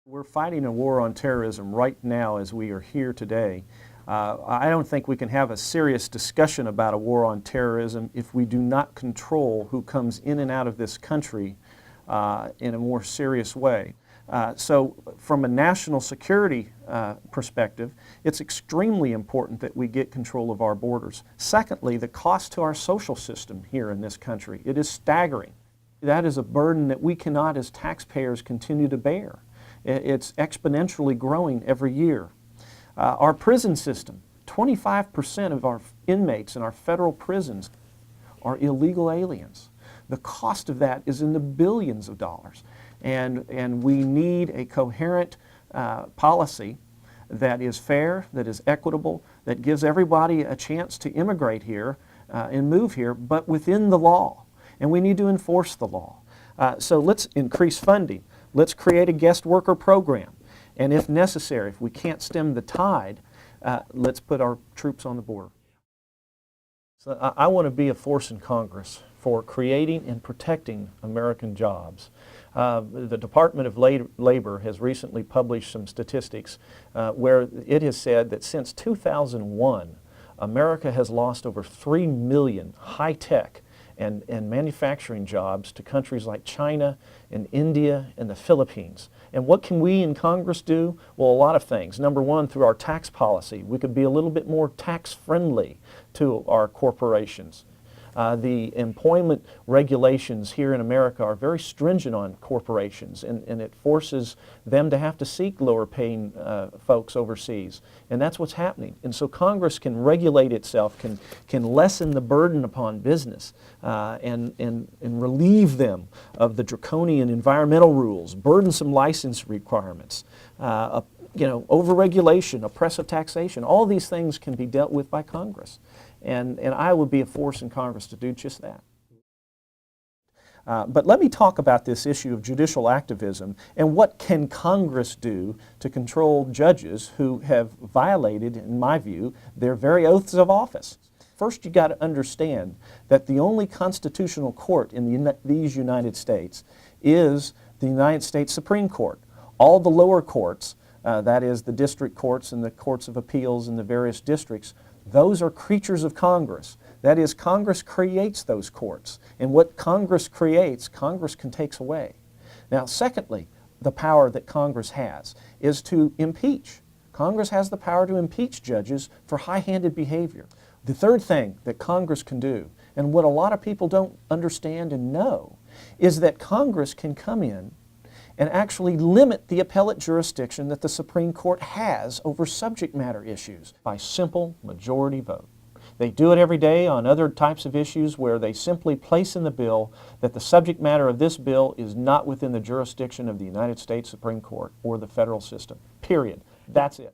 We're fighting a war on terrorism right now as we are here today. I don't think we can have a serious discussion about a war on terrorism if we do not control who comes in and out of this country in a more serious way. So from a national security perspective, it's extremely important that we get control of our borders. Secondly, the cost to our social system here in this country, it is staggering. That is a burden that we cannot as taxpayers continue to bear. It's exponentially growing every year. Our prison system, 25% of our inmates in our federal prisons are illegal aliens. The cost of that is in the billions of dollars. And we need a coherent policy that is fair, that is equitable, that gives everybody a chance to immigrate here and move here, but within the law. And we need to enforce the law. So let's increase funding. Let's create a guest worker program. And if necessary, if we can't stem the tide, let's put our troops on the border. So I want to be a force in Congress for creating and protecting American jobs. The Department of Labor has recently published some statistics where it has said that since 2001, America has lost over 3 million high-tech and manufacturing jobs to countries like China and India and the Philippines. And what can we in Congress do? Well, a lot of things. Number one, through our tax policy, we could be a little bit more tax-friendly to our corporations. The employment regulations here in America are very stringent on corporations, and it forces them to have to seek lower paying folks overseas. And that's what's happening. And so Congress can regulate itself, can lessen the burden upon business and relieve them of the draconian environmental rules, burdensome license requirements, overregulation, oppressive taxation. All these things can be dealt with by Congress. And I would be a force in Congress to do just that. But let me talk about this issue of judicial activism and what can Congress do to control judges who have violated, in my view, their very oaths of office. First, you've got to understand that the only constitutional court in these United States is the United States Supreme Court. All the lower courts, that is the district courts and the courts of appeals in the various districts, those are creatures of Congress. That is, Congress creates those courts. And what Congress creates, Congress can take away. Now, secondly, the power that Congress has is to impeach. Congress has the power to impeach judges for high-handed behavior. The third thing that Congress can do, and what a lot of people don't understand and know, is that Congress can come in and actually limit the appellate jurisdiction that the Supreme Court has over subject matter issues by simple majority vote. They do it every day on other types of issues where they simply place in the bill that the subject matter of this bill is not within the jurisdiction of the United States Supreme Court or the federal system. Period. That's it.